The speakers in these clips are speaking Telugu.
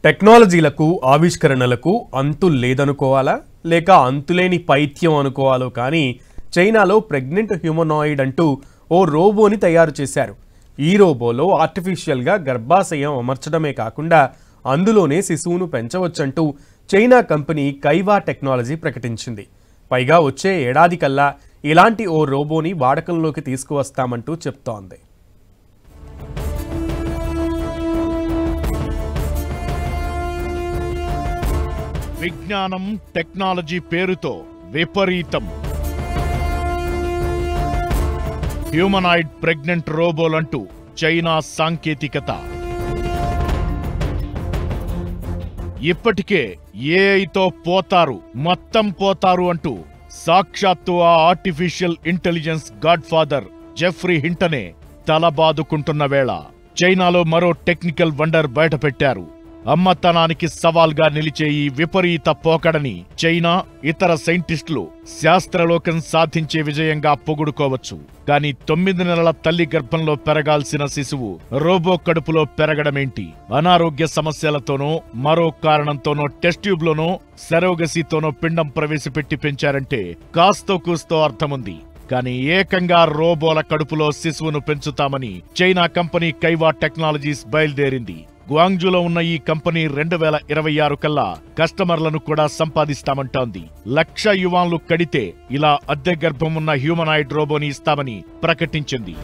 టెక్నాలజీలకు ఆవిష్కరణలకు అంతు లేదనుకోవాలా లేక అంతులేని పైత్యం అనుకోవాలో కానీ చైనాలో ప్రెగ్నెంట్ హ్యూమనాయిడ్ అంటూ ఓ రోబోని తయారు చేశారు. ఈ రోబోలో ఆర్టిఫిషియల్గా గర్భాశయం అమర్చడమే కాకుండా అందులోనే శిశువును పెంచవచ్చంటూ చైనా కంపెనీ కైవా టెక్నాలజీ ప్రకటించింది. పైగా వచ్చే ఏడాది కల్లా ఇలాంటి ఓ రోబోని వాడకంలోకి తీసుకువస్తామంటూ చెప్తోంది. విజ్ఞానం టెక్నాలజీ పేరుతో విపరీతం. హ్యూమనాయిడ్ ప్రెగ్నెంట్ రోబోలంటూ చైనా సాంకేతికత. ఇప్పటికే ఏఐతో పోతారు మొత్తం పోతారు అంటూ సాక్షాత్తు ఆ artificial intelligence god father Geoffrey హింటనే తలబాదుకుంటున్న వేళ చైనాలో మరో టెక్నికల్ వండర్ బయటపెట్టారు. అమ్మతనానికి సవాల్గా నిలిచే ఈ విపరీత పోకడని చైనా ఇతర సైంటిస్టులు శాస్త్రలోకం సాధించే విజయంగా పొగుడుకోవచ్చు. కానీ 9 నెలల తల్లి గర్భంలో పెరగాల్సిన శిశువు రోబో కడుపులో పెరగడమేంటి? అనారోగ్య సమస్యలతోనో మరో కారణంతోనో టెస్ట్ ట్యూబ్లోనో సెరోగసీతోనో పిండం ప్రవేశపెట్టి పెంచారంటే కాస్తో కూస్తో అర్థముంది. కానీ ఏకంగా రోబోల కడుపులో శిశువును పెంచుతామని చైనా కంపెనీ కైవా టెక్నాలజీస్ బయలుదేరింది. గ్వాంగ్జూలో ఉన్న ఈ కంపెనీ 2026 కల్లా కస్టమర్లను కూడా సంపాదిస్తామంటోంది. 1,00,000 యువాన్లు కడితే ఇలా అద్దె గర్భం ఉన్న హ్యూమనాయిడ్ రోబోని ఇస్తామని ప్రకటించింది.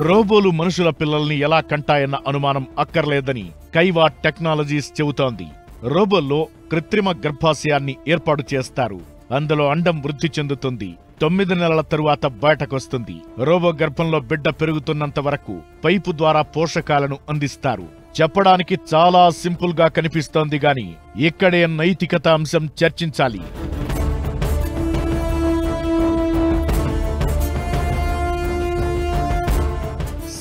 రోబోలు మనుషుల పిల్లల్ని ఎలా కంటాయన్న అనుమానం అక్కర్లేదని కైవా టెక్నాలజీస్ చెబుతోంది. రోబోల్లో కృత్రిమ గర్భాశయాన్ని ఏర్పాటు చేస్తారు. అందులో అండం వృద్ధి చెందుతుంది. 9 నెలల తరువాత బయటకొస్తుంది. రోబో గర్భంలో బిడ్డ పెరుగుతున్నంత వరకు పైపు ద్వారా పోషకాలను అందిస్తారు. చెప్పడానికి చాలా సింపుల్ గా కనిపిస్తోంది గాని ఇక్కడే నైతికత అంశం చర్చించాలి.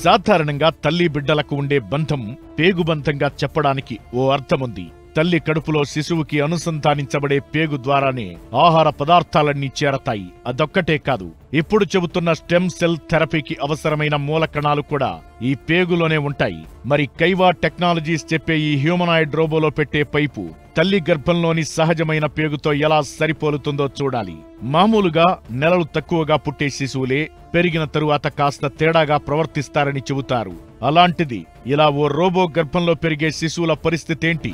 సాధారణంగా తల్లి బిడ్డలకు ఉండే బంధం పేగుబంధంగా చెప్పడానికి ఓ అర్థముంది. తల్లి కడుపులో శిశువుకి అనుసంధానించబడే పేగు ద్వారానే ఆహార పదార్థాలన్నీ చేరతాయి. అదొక్కటే కాదు, ఇప్పుడు చెబుతున్న స్టెమ్ సెల్ థెరపీకి అవసరమైన మూలకణాలు కూడా ఈ పేగులోనే ఉంటాయి. మరి కైవా టెక్నాలజీస్ చెప్పే ఈ హ్యూమనాయిడ్ రోబోలో పెట్టే పైపు తల్లి గర్భంలోని సహజమైన పేగుతో ఎలా సరిపోలుతుందో చూడాలి. మామూలుగా నెలలు తక్కువగా పుట్టే శిశువులే పెరిగిన తరువాత కాస్త తేడాగా ప్రవర్తిస్తారని చెబుతారు. అలాంటిది ఇలా ఓ రోబో గర్భంలో పెరిగే శిశువుల పరిస్థితేంటి?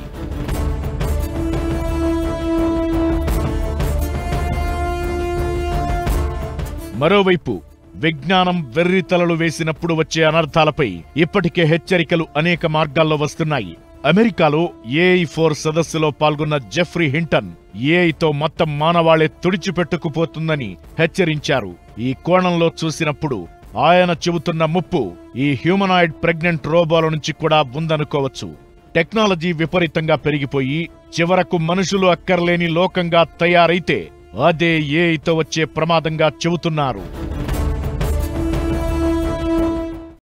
మరోవైపు విజ్ఞానం వెర్రితలలు వేసినప్పుడు వచ్చే అనర్థాలపై ఇప్పటికే హెచ్చరికలు అనేక మార్గాల్లో వస్తున్నాయి. అమెరికాలో AI4 సదస్సులో పాల్గొన్న జెఫ్రీ హింటన్ ఏఐతో మొత్తం మానవాళే తుడిచిపెట్టుకుపోతుందని హెచ్చరించారు. ఈ కోణంలో చూసినప్పుడు ఆయన చెబుతున్న ముప్పు ఈ హ్యూమనాయిడ్ ప్రెగ్నెంట్ రోబోల నుంచి కూడా ఉందనుకోవచ్చు. టెక్నాలజీ విపరీతంగా పెరిగిపోయి చివరకు మనుషులు అక్కర్లేని లోకంగా తయారైతే అదే ఏఐతో వచ్చే ప్రమాదంగా చెబుతున్నారు.